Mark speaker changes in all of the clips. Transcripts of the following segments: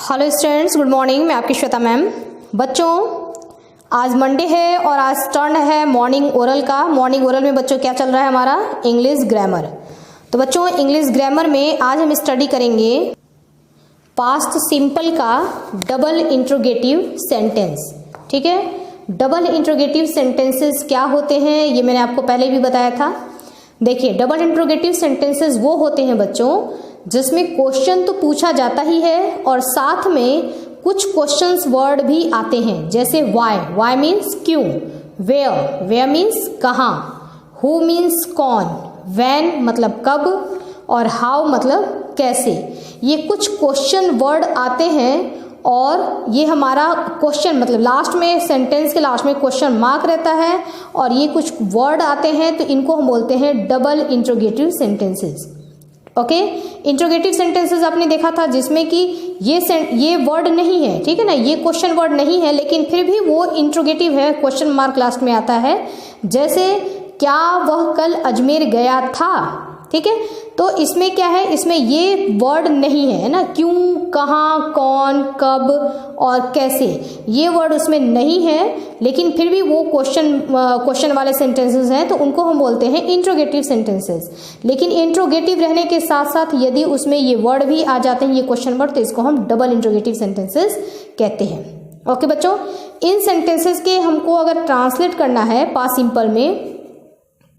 Speaker 1: Hello students, good morning. मैं आपकी Shweta ma'am. बच्चों, आज मंडे है और आज टर्न है मॉर्निंग ओरल का। मॉर्निंग ओरल में बच्चों क्या चल रहा है हमारा? English grammar. तो बच्चों, इंग्लिश ग्रामर में आज हम स्टडी करेंगे पास्ट सिंपल का डबल इंट्रोगेटिव सेंटेंस। ठीक है, डबल इंट्रोगेटिव सेंटेंसेस क्या होते हैं ये मैंने आपको पहले भी बताया था। देखिए, डबल इंट्रोगेटिव सेंटेंसेस वो होते हैं बच्चों जिसमें क्वेश्चन तो पूछा जाता ही है और साथ में कुछ क्वेश्चंस वर्ड भी आते हैं, जैसे वाई, वाई मीन्स क्यों, वेयर, वेयर मीन्स कहाँ, हु मीन्स कौन, व्हेन मतलब कब और हाउ मतलब कैसे। ये कुछ क्वेश्चन वर्ड आते हैं और ये हमारा क्वेश्चन मतलब लास्ट में, सेंटेंस के लास्ट में क्वेश्चन मार्क रहता है और ये कुछ वर्ड आते हैं, तो इनको हम बोलते हैं double interrogative sentences. Okay, interrogative sentences आपने देखा था जिसमें कि ये वर्ड नहीं है, ठीक है ना, ये क्वेश्चन वर्ड नहीं है, लेकिन फिर भी वो इंट्रोगेटिव है, क्वेश्चन मार्क लास्ट में आता है। जैसे क्या वह कल अजमेर गया था, ठीक है, तो इसमें क्या है, इसमें ये वर्ड नहीं है ना, क्यों, कहाँ, कौन, कब और कैसे, ये वर्ड उसमें नहीं है, लेकिन फिर भी वो क्वेश्चन वाले सेंटेंसेस हैं, तो उनको हम बोलते हैं इंट्रोगेटिव सेंटेंसेस। लेकिन इंट्रोगेटिव रहने के साथ साथ यदि उसमें ये वर्ड भी आ जाते हैं, ये क्वेश्चन वर्ड, तो इसको हम डबल इंट्रोगेटिव सेंटेंसेस कहते हैं। ओके बच्चों, इन सेंटेंसेस के हमको अगर ट्रांसलेट करना है पास्ट सिंपल में,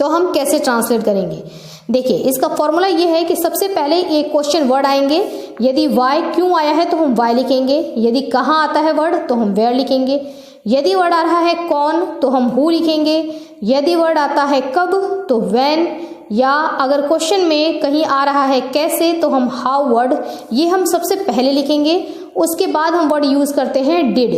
Speaker 1: तो हम कैसे ट्रांसलेट करेंगे? देखिए, इसका फॉर्मूला ये है कि सबसे पहले एक क्वेश्चन वर्ड आएंगे। यदि वाई, क्यों आया है तो हम वाई लिखेंगे। यदि कहाँ आता है वर्ड तो हम वेयर लिखेंगे। यदि वर्ड आ रहा है कौन तो हम हु लिखेंगे। यदि वर्ड आता है कब तो व्हेन, या अगर क्वेश्चन में कहीं आ रहा है कैसे तो हम हाउ वर्ड, ये हम सबसे पहले लिखेंगे। उसके बाद हम वर्ड यूज करते हैं डिड।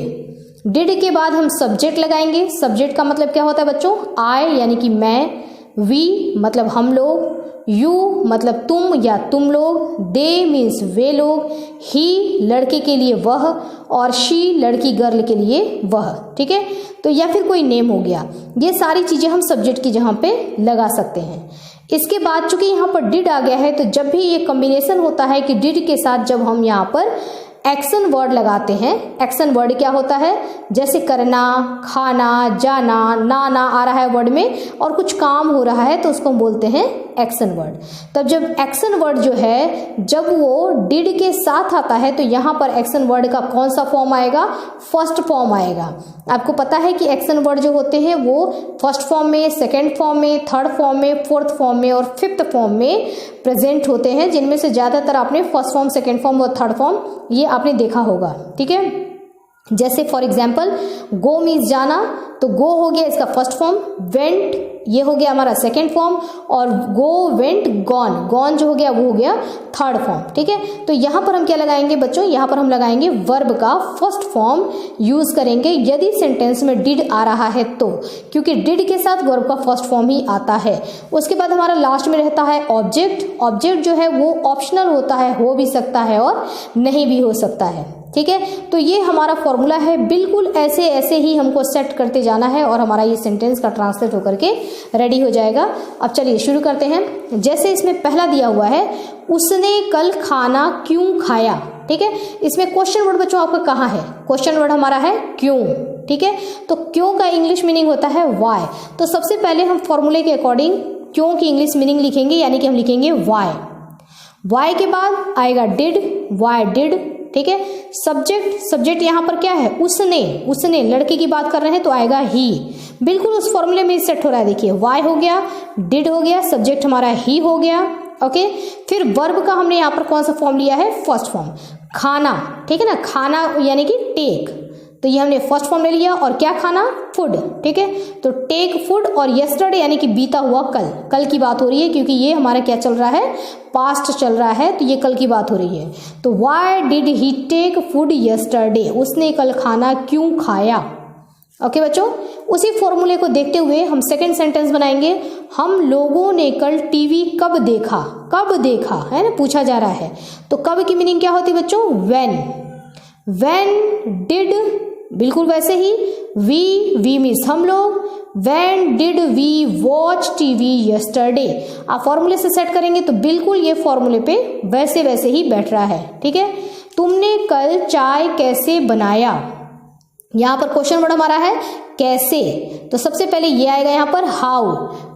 Speaker 1: डिड के बाद हम सब्जेक्ट लगाएंगे। सब्जेक्ट का मतलब क्या होता है बच्चों? आई यानी कि मैं, वी मतलब हम लोग, यू मतलब तुम या तुम लोग, दे मीन्स वे लोग, ही लड़के के लिए वह और शी लड़की गर्ल के लिए वह। ठीक है, तो या फिर कोई नेम हो गया। ये सारी चीजें हम सब्जेक्ट की जगह पे लगा सकते हैं। इसके बाद चूंकि यहाँ पर डिड आ गया है, तो जब भी ये कॉम्बिनेशन होता है कि डिड के साथ जब हम यहाँ पर एक्शन वर्ड लगाते हैं, एक्शन वर्ड क्या होता है? जैसे करना, खाना, जाना, नाना आ रहा है वर्ड में और कुछ काम हो रहा है, तो उसको हम बोलते हैं एक्शन वर्ड। तब जब एक्शन वर्ड जो है, जब वो डिड के साथ आता है, तो यहाँ पर एक्शन वर्ड का कौन सा फॉर्म आएगा? फर्स्ट फॉर्म आएगा। आपको पता है कि एक्शन वर्ड जो होते हैं वो फर्स्ट फॉर्म में, सेकेंड फॉर्म में, थर्ड फॉर्म में, फोर्थ फॉर्म में और फिफ्थ फॉर्म में प्रेजेंट होते हैं, जिनमें से ज्यादातर आपने फर्स्ट फॉर्म, सेकेंड फॉर्म और थर्ड फॉर्म ये आपने देखा होगा। ठीक है, जैसे फॉर एग्जाम्पल गो मीन्स जाना, तो गो हो गया इसका फर्स्ट फॉर्म, वेंट ये हो गया हमारा सेकेंड फॉर्म, और गो, वेंट, गॉन, गॉन जो हो गया वो हो गया थर्ड फॉर्म। ठीक है, तो यहाँ पर हम क्या लगाएंगे बच्चों? यहाँ पर हम लगाएंगे वर्ब का फर्स्ट फॉर्म यूज करेंगे यदि सेंटेंस में डिड आ रहा है तो, क्योंकि डिड के साथ वर्ब का फर्स्ट फॉर्म ही आता है। उसके बाद हमारा लास्ट में रहता है ऑब्जेक्ट। ऑब्जेक्ट जो है वो ऑप्शनल होता है, हो भी सकता है और नहीं भी हो सकता है। ठीक है, तो ये हमारा फॉर्मूला है, बिल्कुल ऐसे ऐसे ही हमको सेट करते जाना है और हमारा ये सेंटेंस का ट्रांसलेट होकर के रेडी हो जाएगा। अब चलिए शुरू करते हैं। जैसे इसमें पहला दिया हुआ है, उसने कल खाना क्यों खाया। ठीक है, इसमें क्वेश्चन वर्ड बच्चों आपका कहाँ है? क्वेश्चन वर्ड हमारा है क्यों। ठीक है, तो क्यों का इंग्लिश मीनिंग होता है वाई। तो सबसे पहले हम फॉर्मूले के अकॉर्डिंग क्यों की इंग्लिश मीनिंग लिखेंगे, यानी कि हम लिखेंगे वाई। वाई के बाद आएगा डिड, वाई डिड। ठीक है, सब्जेक्ट, सब्जेक्ट यहाँ पर क्या है? उसने, उसने लड़के की बात कर रहे हैं तो आएगा ही। बिल्कुल उस फॉर्मूले में सेट हो रहा है। देखिए, वाई हो गया, डिड हो गया, सब्जेक्ट हमारा ही हो गया। ओके, फिर वर्ब का हमने यहाँ पर कौन सा फॉर्म लिया है? फर्स्ट फॉर्म, खाना। ठीक है ना, खाना यानी कि टेक, तो ये हमने फर्स्ट फॉर्म ले लिया। और क्या खाना? फूड। ठीक है, तो टेक फूड, और यस्टरडे यानी कि बीता हुआ कल, कल की बात हो रही है क्योंकि ये हमारा क्या चल रहा है? पास्ट चल रहा है, तो ये कल की बात हो रही है। तो why did he take food yesterday, उसने कल खाना क्यों खाया। ओके बच्चों, उसी फॉर्मूले को देखते हुए हम सेकंड सेंटेंस बनाएंगे। हम लोगों ने कल टीवी कब देखा। कब देखा है ना, पूछा जा रहा है, तो कब की मीनिंग क्या होती है बच्चों? व्हेन। व्हेन डिड, बिल्कुल वैसे ही वी मीन्स हम लोग, when did we watch TV yesterday. आप फॉर्मूले से सेट करेंगे तो बिल्कुल ये फॉर्मूले पे वैसे वैसे ही बैठ रहा है। ठीक है, तुमने कल चाय कैसे बनाया। यहाँ पर क्वेश्चन वर्ड हमारा है कैसे, तो सबसे पहले ये आएगा यहाँ पर हाउ,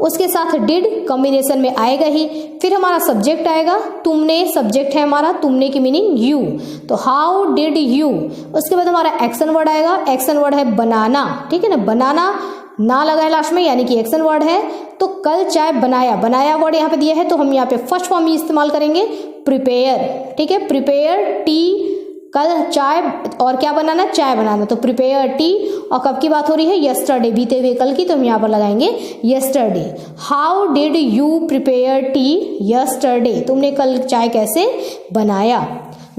Speaker 1: उसके साथ डिड कॉम्बिनेशन में आएगा ही, फिर हमारा सब्जेक्ट आएगा, तुमने सब्जेक्ट है हमारा, तुमने की मीनिंग यू, तो हाउ डिड यू। उसके बाद हमारा एक्शन वर्ड आएगा, एक्शन वर्ड है बनाना, ठीक है ना, बनाना ना लगा है लास्ट में यानी कि एक्शन वर्ड है। तो कल चाय बनाया, बनाया वर्ड यहाँ पे दिया है तो हम यहाँ पे फर्स्ट फॉर्म ही इस्तेमाल करेंगे प्रिपेयर, ठीक है, प्रिपेयर टी, कल चाय और क्या बनाना, चाय बनाना, तो प्रिपेयर टी, और कब की बात हो रही है, यस्टरडे, बीते हुए कल की, तो हम यहाँ पर लगाएंगे yesterday. How did you prepare T yesterday, तुमने कल चाय कैसे बनाया।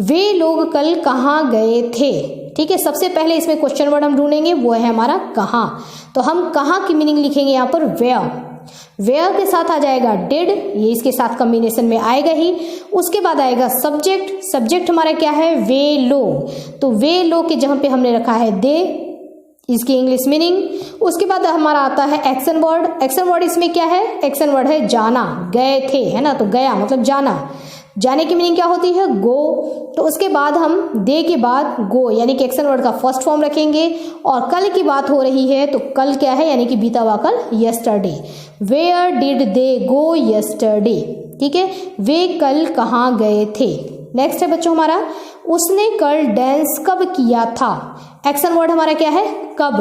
Speaker 1: वे लोग कल कहाँ गए थे, ठीक है, सबसे पहले इसमें क्वेश्चन वर्ड हम ढूंढेंगे, वो है हमारा कहाँ, तो हम कहाँ की मीनिंग लिखेंगे यहाँ पर वेयर, वेयर के साथ आ जाएगा डिड, ये इसके साथ कॉम्बिनेशन में आएगा ही। उसके बाद आएगा सब्जेक्ट, सब्जेक्ट हमारा क्या है, वे लोग, तो वे लोग के जहाँ पे हमने रखा है दे, इसकी इंग्लिश मीनिंग। उसके बाद हमारा आता है एक्शन वर्ड, एक्शन वर्ड इसमें क्या है, एक्शन वर्ड है जाना, गए थे, है ना, तो गया मतलब जाना, जाने की मीनिंग क्या होती है, गो, तो उसके बाद हम दे के बाद गो यानी कि एक्शन वर्ड का फर्स्ट फॉर्म रखेंगे, और कल की बात हो रही है तो कल क्या है यानी कि बीता हुआ कल, yesterday. Where did they go yesterday, ठीक है, वे कल कहाँ गए थे। नेक्स्ट है बच्चों हमारा, उसने कल डांस कब किया था, एक्शन वर्ड हमारा क्या है, कब,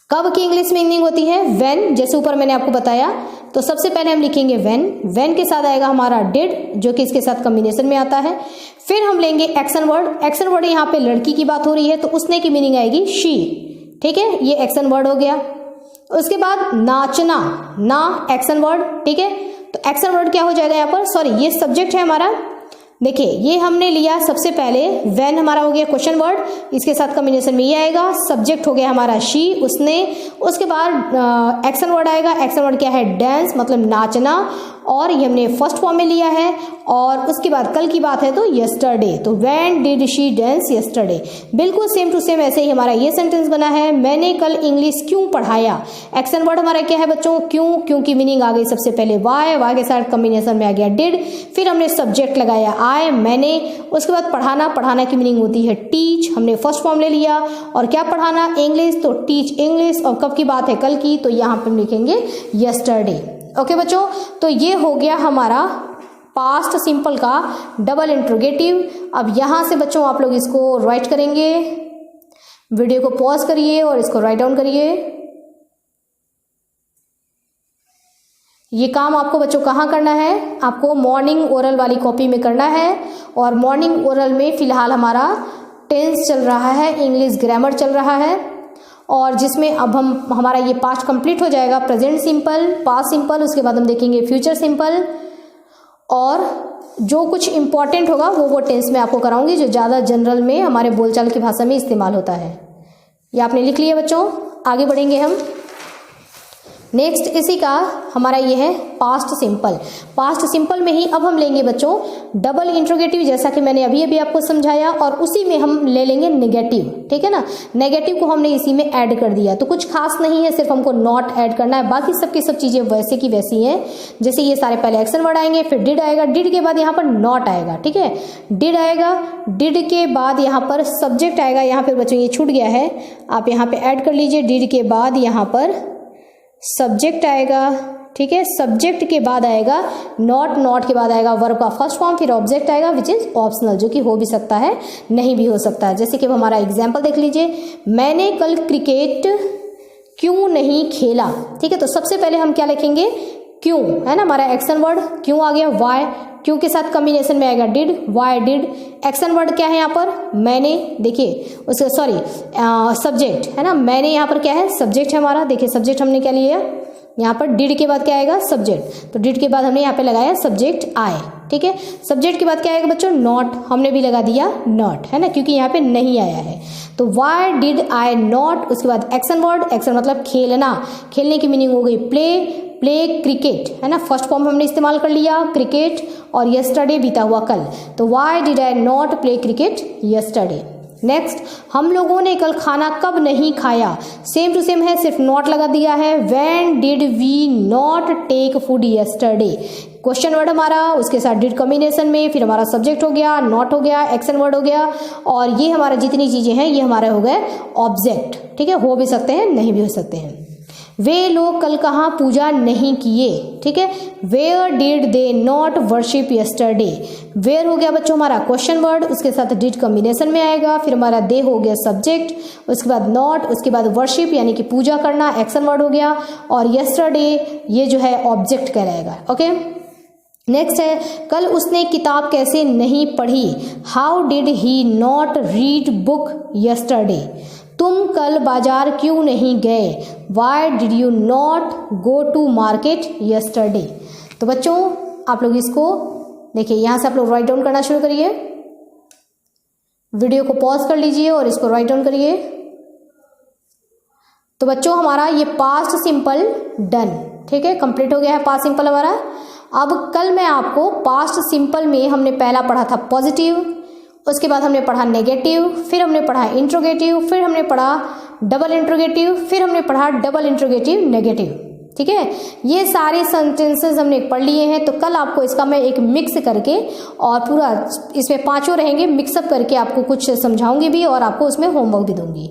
Speaker 1: कब की इंग्लिश मीनिंग होती है व्हेन, जैसे ऊपर मैंने आपको बताया, तो सबसे पहले हम लिखेंगे व्हेन, व्हेन के साथ आएगा हमारा डिड जो कि इसके साथ कॉम्बिनेशन में आता है, फिर हम लेंगे एक्शन वर्ड, एक्शन वर्ड यहाँ पे लड़की की बात हो रही है तो उसने की मीनिंग आएगी शी, ठीक है, ये एक्शन वर्ड हो गया। उसके बाद नाचना, ना एक्शन वर्ड, ठीक है, तो एक्शन वर्ड क्या हो जाएगा यहाँ पर, सॉरी ये सब्जेक्ट है हमारा, देखिए ये हमने लिया सबसे पहले व्हेन हमारा हो गया क्वेश्चन वर्ड, इसके साथ कॉम्बिनेशन में ये आएगा, सब्जेक्ट हो गया हमारा शी, उसने, उसके बाद एक्शन वर्ड आएगा, एक्शन वर्ड क्या है, डांस मतलब नाचना, और ये हमने फर्स्ट फॉर्म में लिया है, और उसके बाद कल की बात है तो यस्टरडे, तो when did she dance yesterday. बिल्कुल सेम टू सेम ऐसे ही हमारा ये सेंटेंस बना है, मैंने कल इंग्लिश क्यों पढ़ाया, एक्शन वर्ड हमारा क्या है बच्चों, क्यों, क्यों की मीनिंग आ गई सबसे पहले वाई, वाई के साथ कॉम्बिनेशन में आ गया डिड, फिर हमने सब्जेक्ट लगाया आई, मैंने, उसके बाद पढ़ाना, पढ़ाना की मीनिंग होती है टीच, हमने फर्स्ट फॉर्म ले लिया, और क्या पढ़ाना, इंग्लिश, तो टीच इंग्लिश, और कब की बात है, कल की, तो यहाँ पर लिखेंगे यस्टरडे। ओके बच्चों, तो ये हो गया हमारा पास्ट सिंपल का डबल इंट्रोगेटिव। अब यहाँ से बच्चों आप लोग इसको राइट करेंगे, वीडियो को पॉज करिए और इसको राइट डाउन करिए। ये काम आपको बच्चों कहाँ करना है, आपको मॉर्निंग ओरल वाली कॉपी में करना है, और मॉर्निंग ओरल में फिलहाल हमारा टेंस चल रहा है, इंग्लिश ग्रामर चल रहा है, और जिसमें अब हमारा ये पास्ट कंप्लीट हो जाएगा, प्रेजेंट सिंपल, पास्ट सिंपल, उसके बाद हम देखेंगे फ्यूचर सिंपल, और जो कुछ इंपॉर्टेंट होगा वो टेंस में आपको कराऊंगी, जो ज़्यादा जनरल में हमारे बोलचाल की भाषा में इस्तेमाल होता है। ये आपने लिख लिया बच्चों, आगे बढ़ेंगे हम। नेक्स्ट इसी का हमारा ये है पास्ट सिंपल। पास्ट सिंपल में ही अब हम लेंगे बच्चों डबल इंट्रोगेटिव, जैसा कि मैंने अभी अभी आपको समझाया, और उसी में हम ले लेंगे नेगेटिव, ठीक है ना, नेगेटिव को हमने इसी में ऐड कर दिया, तो कुछ खास नहीं है, सिर्फ हमको नॉट ऐड करना है, बाकी सबकी सब चीज़ें वैसे की वैसी हैं। जैसे ये सारे पहले एक्शन वर्ड आएंगे, फिर डिड आएगा, डिड के बाद यहाँ पर नॉट आएगा, ठीक है, डिड आएगा, डिड के बाद यहाँ पर सब्जेक्ट आएगा, यहाँ पर बच्चों ये छूट गया है, आप यहाँ पे ऐड कर लीजिए, डिड के बाद यहाँ पर सब्जेक्ट आएगा, ठीक है, सब्जेक्ट के बाद आएगा नॉट, नॉट के बाद आएगा वर्ब का फर्स्ट फॉर्म, फिर ऑब्जेक्ट आएगा विच इज ऑप्शनल, जो कि हो भी सकता है नहीं भी हो सकता है। जैसे कि हमारा एग्जाम्पल देख लीजिए, मैंने कल क्रिकेट क्यों नहीं खेला, ठीक है, तो सबसे पहले हम क्या लिखेंगे, क्यों, है ना, हमारा एक्शन वर्ड क्यों आ गया, वाई, क्यों के साथ कॉम्बिनेशन में आएगा did, why did, action word क्या है यहाँ पर, मैंने, देखिए उसका सॉरी सब्जेक्ट है ना, मैंने यहाँ पर क्या है, सब्जेक्ट है हमारा, देखिए सब्जेक्ट हमने क्या लिया, यहाँ पर डिड के बाद क्या आएगा, सब्जेक्ट, तो डिड के बाद हमने यहाँ पे लगाया सब्जेक्ट आए, ठीक है, सब्जेक्ट के बाद क्या आएगा बच्चों, नॉट, हमने भी लगा दिया नॉट, है ना, क्योंकि यहाँ पे नहीं आया है, तो वाई डिड आई नॉट, उसके बाद एक्शन वर्ड, एक्शन मतलब खेलना, खेलने की मीनिंग हो गई प्ले, प्ले क्रिकेट, है ना, फर्स्ट फॉर्म हमने इस्तेमाल कर लिया क्रिकेट, और यस्टरडे बीता हुआ कल, तो why did I not play cricket yesterday. Next, हम लोगों ने कल खाना कब नहीं खाया, सेम टू सेम है, सिर्फ नॉट लगा दिया है। When did we not take food yesterday, question word हमारा, उसके साथ डिड कॉम्बिनेशन में, फिर हमारा सब्जेक्ट हो गया, नॉट हो गया, एक्शन वर्ड हो गया, और ये हमारा जितनी चीजें हैं ये हमारे हो गए ऑब्जेक्ट। ठीक है, हो भी सकते हैं, नहीं भी हो सकते हैं। वे लोग कल कहाँ पूजा नहीं किए, ठीक है, where did they not worship yesterday. Where हो गया बच्चों हमारा क्वेश्चन वर्ड, उसके साथ डिड कॉम्बिनेशन में आएगा, फिर हमारा दे हो गया सब्जेक्ट, उसके बाद नॉट, उसके बाद वर्शिप यानी कि पूजा करना, एक्शन वर्ड हो गया, और यस्टरडे ये जो है ऑब्जेक्ट कहलाएगा। ओके, नेक्स्ट है, कल उसने किताब कैसे नहीं पढ़ी, how did he not read book yesterday. तुम कल बाजार क्यों नहीं गए, why did you not go to market yesterday. तो बच्चों आप लोग इसको देखिए, यहां से आप लोग राइट डाउन करना शुरू करिए, वीडियो को पॉज कर लीजिए और इसको राइट डाउन करिए। तो बच्चों हमारा ये पास्ट सिंपल डन, ठीक है, कंप्लीट हो गया है पास्ट सिंपल हमारा। अब कल मैं आपको पास्ट सिंपल में हमने पहला पढ़ा था पॉजिटिव, उसके बाद हमने पढ़ा नेगेटिव, फिर हमने पढ़ा इंट्रोगेटिव, फिर हमने पढ़ा डबल इंट्रोगेटिव, फिर हमने पढ़ा डबल इंट्रोगेटिव नेगेटिव। ठीक है, ये सारे सेंटेंसेस हमने पढ़ लिए हैं। तो कल आपको इसका मैं एक मिक्स करके और पूरा इसमें पांचों रहेंगे, मिक्सअप करके आपको कुछ समझाऊंगी भी और आपको उसमें होमवर्क भी दूंगी।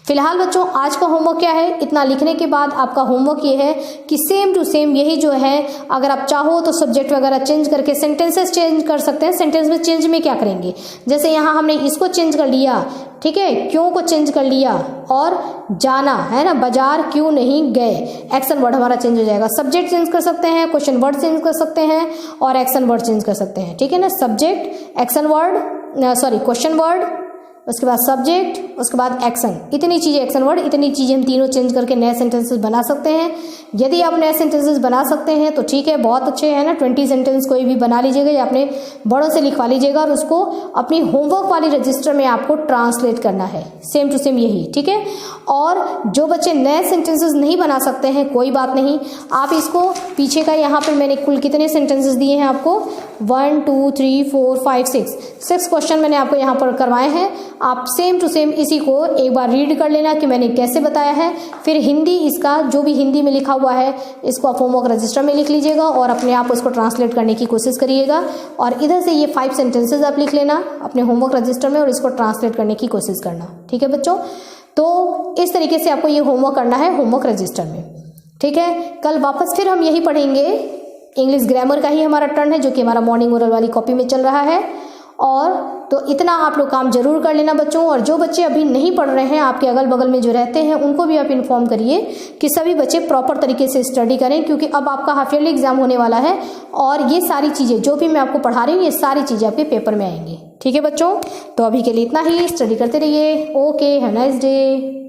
Speaker 1: फिलहाल बच्चों आज का होमवर्क क्या है, इतना लिखने के बाद आपका होमवर्क ये है कि सेम टू सेम यही जो है, अगर आप चाहो तो सब्जेक्ट वगैरह चेंज करके सेंटेंसेस चेंज कर सकते हैं। सेंटेंस में चेंज में क्या करेंगे, जैसे यहाँ हमने इसको चेंज कर लिया, ठीक है, क्यों को चेंज कर लिया, और जाना है ना, बाजार क्यों नहीं गए, एक्शन वर्ड हमारा चेंज हो जाएगा। सब्जेक्ट चेंज कर सकते हैं, क्वेश्चन वर्ड चेंज कर सकते हैं और एक्शन वर्ड चेंज कर सकते हैं। ठीक है ना, subject, action word, sorry question word, उसके बाद सब्जेक्ट, उसके बाद एक्शन, इतनी चीजें, एक्शन वर्ड, इतनी चीजें हम तीनों चेंज करके नए सेंटेंसेस बना सकते हैं। यदि आप नए सेंटेंसेस बना सकते हैं तो ठीक है, बहुत अच्छे है ना। 20 सेंटेंस कोई भी बना लीजिएगा या अपने बड़ों से लिखवा लीजिएगा और उसको अपनी होमवर्क वाली रजिस्टर में आपको ट्रांसलेट करना है, सेम टू सेम यही। ठीक है, और जो बच्चे नए सेंटेंसेस नहीं बना सकते हैं कोई बात नहीं, आप इसको पीछे का यहाँ पर मैंने कुल कितने सेंटेंसेस दिए हैं आपको, 1 2 3 4 5 6 क्वेश्चन मैंने आपको यहाँ पर करवाए हैं। आप सेम टू सेम इसी को एक बार रीड कर लेना कि मैंने कैसे बताया है। फिर हिंदी, इसका जो भी हिंदी में लिखा हुआ है इसको आप होमवर्क रजिस्टर में लिख लीजिएगा और अपने आप उसको ट्रांसलेट करने की कोशिश करिएगा। और इधर से ये 5 सेंटेंसेस आप लिख लेना अपने होमवर्क रजिस्टर में और इसको ट्रांसलेट करने की कोशिश करना। ठीक है बच्चों, तो इस तरीके से आपको ये होमवर्क करना है होमवर्क रजिस्टर में। ठीक है, कल वापस फिर हम यही पढ़ेंगे, इंग्लिश ग्रामर का ही हमारा टर्न है जो कि हमारा मॉर्निंग ओरल वाली कॉपी में चल रहा है। और तो इतना आप लोग काम जरूर कर लेना बच्चों। और जो बच्चे अभी नहीं पढ़ रहे हैं, आपके अगल बगल में जो रहते हैं, उनको भी आप इन्फॉर्म करिए कि सभी बच्चे प्रॉपर तरीके से स्टडी करें, क्योंकि अब आपका हाफ ईयरली एग्जाम होने वाला है और ये सारी चीज़ें जो भी मैं आपको पढ़ा रही हूँ ये सारी चीज़ें आपके पेपर में आएंगी। ठीक है बच्चों, तो अभी के लिए इतना ही, स्टडी करते रहिए। Okay, have a nice day.